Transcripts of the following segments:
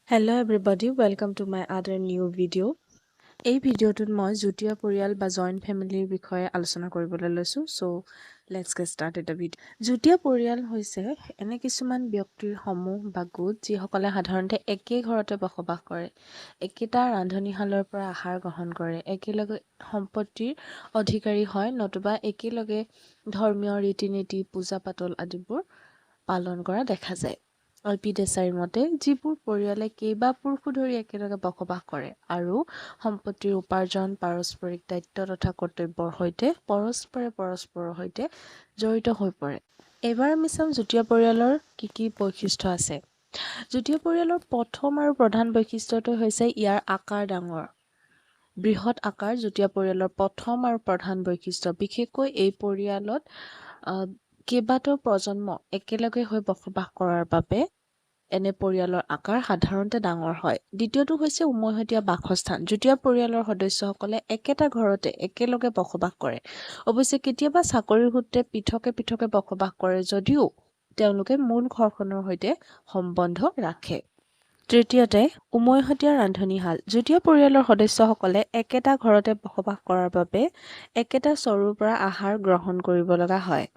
Hello everybody, welcome to my other new video. এই ভিডিঅ'টোত মই যুটীয়া পৰিয়াল বা জইণ্ট ফেমিলিৰ বিষয়ে আলোচনা কৰিবলৈ লৈছোঁ। So let's get started the video. যুটীয়া পৰিয়াল হৈছে এনে কিছুমান ব্যক্তিৰ সমূহ বা গোট যিসকলে সাধাৰণতে একে ঘৰতে বসবাস কৰে, একেটা ৰান্ধনীশালৰ পৰা আহাৰ গ্ৰহণ কৰে, একেলগে সম্পত্তিৰ অধিকাৰী হয়, নতুবা একেলগে ধৰ্মীয় ৰীতি-নীতি, পূজা পাতল আদিবোৰ পালন কৰা দেখা যায়। অ.পি. দেশাইৰ মতে যিবোৰ পৰিয়ালে কেইবা পুৰুষো ধৰি একেলগে বসবাস কৰে আৰু সম্পত্তিৰ উপাৰ্জন, পাৰস্পৰিক দায়িত্ব তথা কৰ্তব্যৰ সৈতে পৰস্পৰৰ সৈতে জড়িত হৈ পৰে। এইবাৰ আমি চাম যুটীয়া পৰিয়ালৰ কি বৈশিষ্ট্য আছে। যুটীয়া পৰিয়ালৰ প্ৰথম আৰু প্ৰধান বৈশিষ্ট্যটো হৈছে ইয়াৰ আকাৰ ডাঙৰ। বৃহৎ আকাৰ যুটীয়া পৰিয়ালৰ প্ৰথম আৰু প্ৰধান বৈশিষ্ট্য। বিশেষকৈ এই পৰিয়ালত কেইবাটাও প্ৰজন্ম একেলগে হৈ বসবাস কৰাৰ বাবে এনে পৰিয়ালৰ আকাৰ সাধাৰণতে ডাঙৰ হয়। দ্বিতীয়টো হৈছে উমৈহতীয়া বাসস্থান। যুটীয়া পৰিয়ালৰ সদস্যসকলে একেটা ঘৰতে একেলগে বসবাস কৰে। অৱশ্যে কেতিয়াবা চাকৰিৰ সূত্ৰে পৃথকে বসবাস কৰে যদিও তেওঁলোকে মূল ঘৰখনৰ সৈতে সম্বন্ধ ৰাখে। তৃতীয়তে উমৈহতীয়া ৰান্ধনীশাল। যুটীয়া পৰিয়ালৰ সদস্যসকলে একেটা ঘৰতে বসবাস কৰাৰ বাবে একেটা চৰুৰ পৰা আহাৰ গ্ৰহণ কৰিব লগা হয়।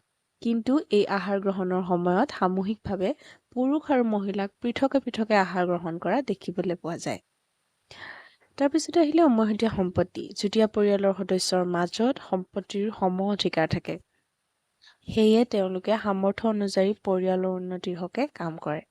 কিন্তু এই আহাৰ গ্ৰহণৰ সময়ত সামূহিকভাৱে পুৰুষ আৰু মহিলাক পৃথকে আহাৰ গ্ৰহণ কৰা দেখিবলৈ পোৱা যায়। তাৰপিছতে আহিলে উমৈহতীয়া সম্পত্তি। যুটীয়া পৰিয়ালৰ সদস্যৰ মাজত সম্পত্তিৰ সম অধিকাৰ থাকে। সেয়ে তেওঁলোকে সামৰ্থ্য অনুযায়ী পৰিয়ালৰ উন্নতিৰ হকে কাম কৰে।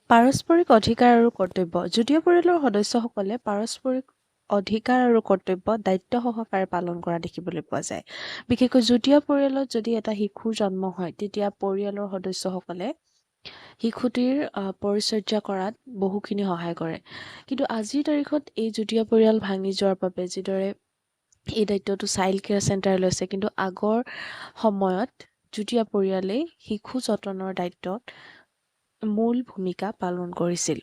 পাৰস্পৰিক অধিকাৰ আৰু কৰ্তব্য। যুটীয়া পৰিয়ালৰ সদস্যসকলে পাৰস্পৰিক অধিকাৰ আৰু কৰ্তব্য দায়িত্ব সহকাৰে পালন কৰা দেখিবলৈ পোৱা যায়। বিশেষকৈ যুটীয়া পৰিয়ালত যদি এটা শিশুৰ জন্ম হয়, তেতিয়া পৰিয়ালৰ সদস্যসকলে শিশুটিৰ পৰিচৰ্যা কৰাত বহুখিনি সহায় কৰে। কিন্তু আজিৰ তাৰিখত এই যুটীয়া পৰিয়াল ভাঙি যোৱাৰ বাবে যিদৰে এই দায়িত্বটো চাইল্ড কেয়াৰ চেণ্টাৰে লৈছে, কিন্তু আগৰ সময়ত যুটীয়া পৰিয়ালেই শিশু যতনৰ দায়িত্বত মূল ভূমিকা পালন কৰিছিল।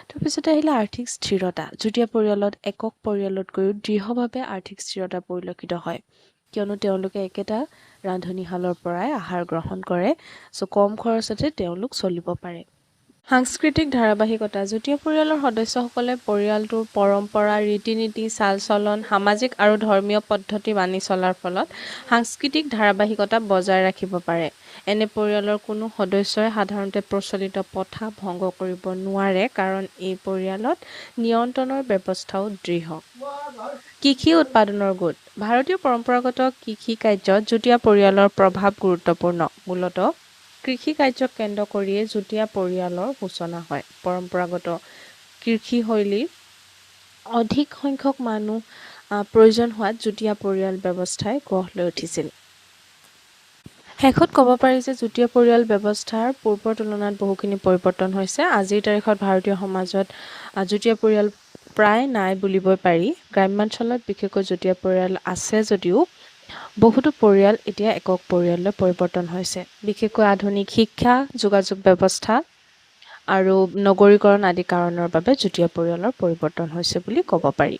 তাৰপিছতে আহিলে আৰ্থিক স্থিৰতা। যুটীয়া পৰিয়ালত একক পৰিয়ালতকৈও দৃঢ়ভাৱে আৰ্থিক স্থিৰতা পৰিলক্ষিত হয়, কিয়নো তেওঁলোকে একেটা ৰান্ধনীশালৰ পৰাই আহাৰ গ্ৰহণ কৰে। কম খৰচতে তেওঁলোক চলিব পাৰে। সাংস্কৃতিক ধাৰাবাহিকতা। যুটীয়া পৰিয়ালৰ সদস্যসকলে পৰিয়ালটোৰ পৰম্পৰা, ৰীতি-নীতি, চাল-চলন, সামাজিক আৰু ধৰ্মীয় পদ্ধতি মানি চলাৰ ফলত সাংস্কৃতিক ধাৰাবাহিকতা বজাই ৰাখিব পাৰে। এনে পৰিয়ালৰ কোনো সদস্যই সাধাৰণতে প্ৰচলিত প্ৰথা ভংগ কৰিব নোৱাৰে, কাৰণ এই পৰিয়ালত নিয়ন্ত্ৰণৰ ব্যৱস্থাও দৃঢ়। কৃষি উৎপাদনৰ গোট। ভাৰতীয় পৰম্পৰাগত কৃষি কাৰ্যত যুটীয়া পৰিয়ালৰ প্ৰভাৱ গুৰুত্বপূৰ্ণ। মূলতঃ কৃষি কাৰ্যক কেন্দ্ৰ কৰিয়েই যুটীয়া পৰিয়ালৰ সূচনা হয়। পৰম্পৰাগত কৃষিশৈলীৰ অধিক সংখ্যক মানুহ প্ৰয়োজন হোৱাত যুটীয়া পৰিয়াল ব্যৱস্থাই গঢ় লৈ উঠিছিল। শেষত ক'ব পাৰি যে যুটীয়া পৰিয়াল ব্যৱস্থাৰ পূৰ্বৰ তুলনাত বহুখিনি পৰিৱৰ্তন হৈছে। আজিৰ তাৰিখত ভাৰতীয় সমাজত যুটীয়া পৰিয়াল প্ৰায় নাই বুলিবই পাৰি। গ্ৰাম্যাঞ্চলত বিশেষকৈ যুটীয়া পৰিয়াল আছে যদিও বহুতো পৰিয়াল এতিয়া একক পৰিয়াললৈ পৰিৱৰ্তন হৈছে। বিশেষকৈ আধুনিক শিক্ষা, যোগাযোগ ব্যৱস্থা আৰু নগৰীকৰণ আদি কাৰণৰ বাবে যুটীয়া পৰিয়ালৰ পৰিৱৰ্তন হৈছে বুলি ক'ব পাৰি।